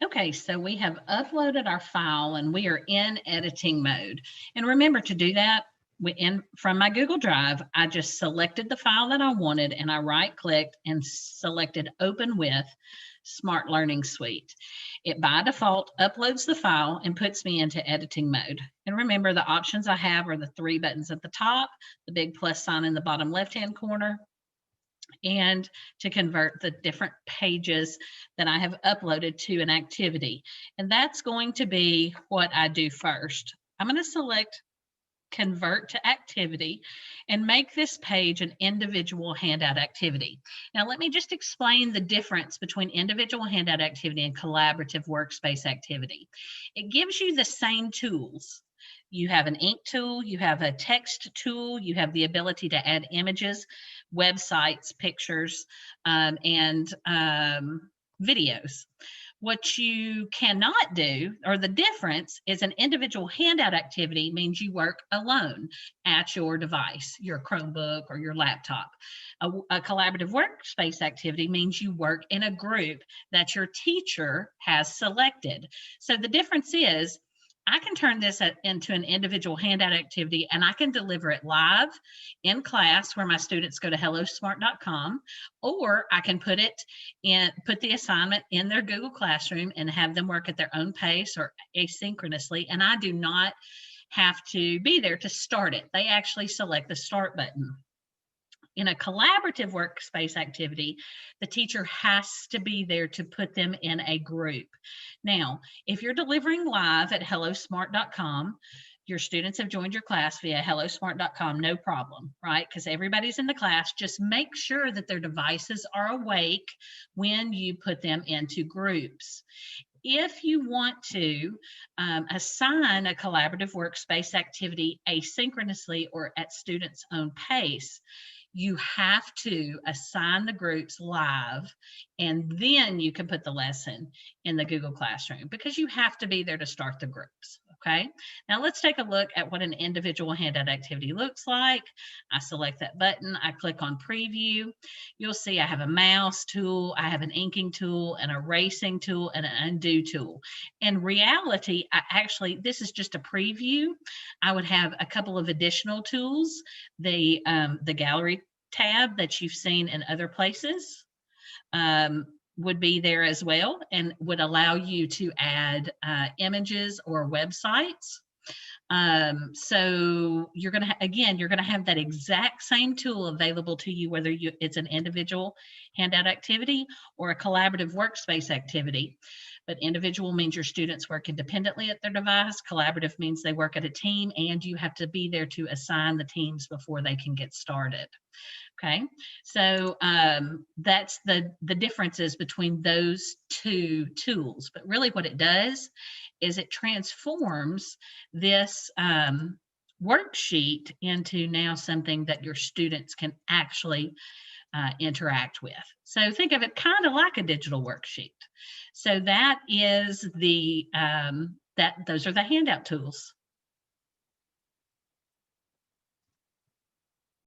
Okay, so we have uploaded our file and we are in editing mode. And remember to do that from my Google Drive, I just selected the file that I wanted and I right clicked and selected open with Smart Learning Suite. It by default uploads the file and puts me into editing mode. And remember, the options I have are the three buttons at the top, the big plus sign in the bottom left-hand corner, and to convert the different pages that I have uploaded to an activity. And that's going to be what I do first. I'm going to select convert to activity and make this page an individual handout activity. Now, let me just explain the difference between individual handout activity and collaborative workspace activity. It gives you the same tools. You have an ink tool, you have a text tool, you have the ability to add images, websites, pictures, and videos. What you cannot do, or the difference, is an individual handout activity means you work alone at your device, your Chromebook or your laptop. A collaborative workspace activity means you work in a group that your teacher has selected. So the difference is, I can turn this into an individual handout activity and I can deliver it live in class where my students go to hellosmart.com, or I can put the assignment in their Google Classroom and have them work at their own pace or asynchronously. And I do not have to be there to start it. They actually select the start button. In a collaborative workspace activity, the teacher has to be there to put them in a group. Now, if you're delivering live at hellosmart.com, your students have joined your class via hellosmart.com, no problem, right? Because everybody's in the class. Just make sure that their devices are awake when you put them into groups. If you want to assign a collaborative workspace activity asynchronously or at students' own pace, you have to assign the groups live, and then you can put the lesson in the Google Classroom because you have to be there to start the groups. Okay, now let's take a look at what an individual handout activity looks like. I select that button, I click on preview. You'll see I have a mouse tool, I have an inking tool, an erasing tool, and an undo tool. In reality, this is just a preview. I would have a couple of additional tools. The gallery tab that you've seen in other places would be there as well and would allow you to add images or websites. So you're going to have that exact same tool available to you, whether it's an individual handout activity or a collaborative workspace activity. But individual means your students work independently at their device. Collaborative means they work at a team, and you have to be there to assign the teams before they can get started. Okay, so that's the differences between those two tools. But really what it does is it transforms this worksheet into now something that your students can actually interact with. So think of it kind of like a digital worksheet. So that is those are the handout tools.